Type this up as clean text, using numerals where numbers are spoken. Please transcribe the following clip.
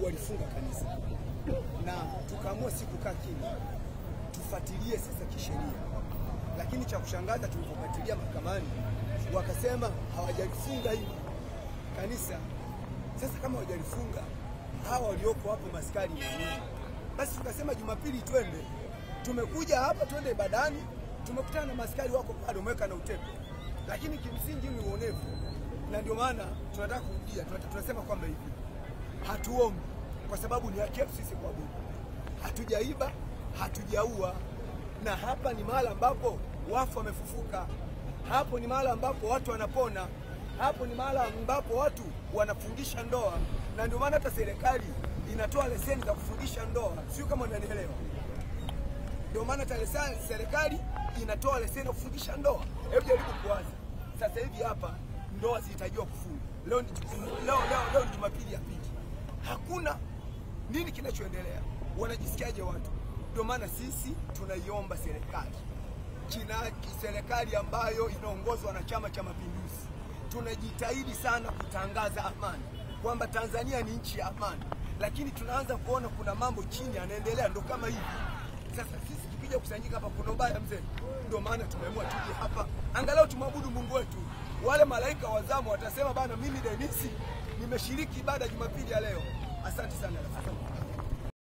walifunga kanisa, na tukaamua si kukaa kimya, tufuatilie sasa kisheria. Lakini cha kushangaza tulipofuatilia mahakamani wakasema hawajalifunga hili kanisa. Sasa kama hawajalifunga, hawa walioko hapo maskari ni nini? Basi tukasema Jumapili twende. Tumekuja hapa twende ibadani, tumekutana na maskari wako bado wameweka na utepe. Lakini kimsingi ni uonevu. Na ndio maana tunataka kurudia, tunasema kwamba hivi hatuombi kwa sababu ni haki yetu sisi kuabudu. Hatujaiba, hatujaua. Na hapa ni mahali ambapo wafu wamefufuka. Hapo ni mahali ambapo watu wanapona. Hapo ni mahali ambapo watu wanafungisha ndoa. Na ndio maana hata serikali inatoa leseni za kufungisha ndoa. Sio kama unanielewa. Ndio maana hata serikali inatoa leseni za kufungisha ndoa. Hebu jaribu kuwaza. Sasa hivi hapa ndoa zitarajiwa kufunga. Leo ni Jumapili ya pili. Hakuna nini kinachoendelea. Wanajisikiaje watu? Ndio maana sisi tunaiomba serikali. Serikali ambayo inaongozwa na Chama cha Mapinduzi. Tunajitahidi sana kutangaza amani, kwamba Tanzania ni nchi ya amani. Lakini tunaanza kuona kuna mambo chini yanaendelea ndo kama hivi. Sasa sisi tukija kusanyika hapa kuna ubaya mzee. Ndio maana tumeamua tuje hapa angalau tumwabudu Mungu wetu. Wale malaika wazamu watasema bana, mimi Denisi nimeshiriki ibada Jumapili ya leo. Asante sana.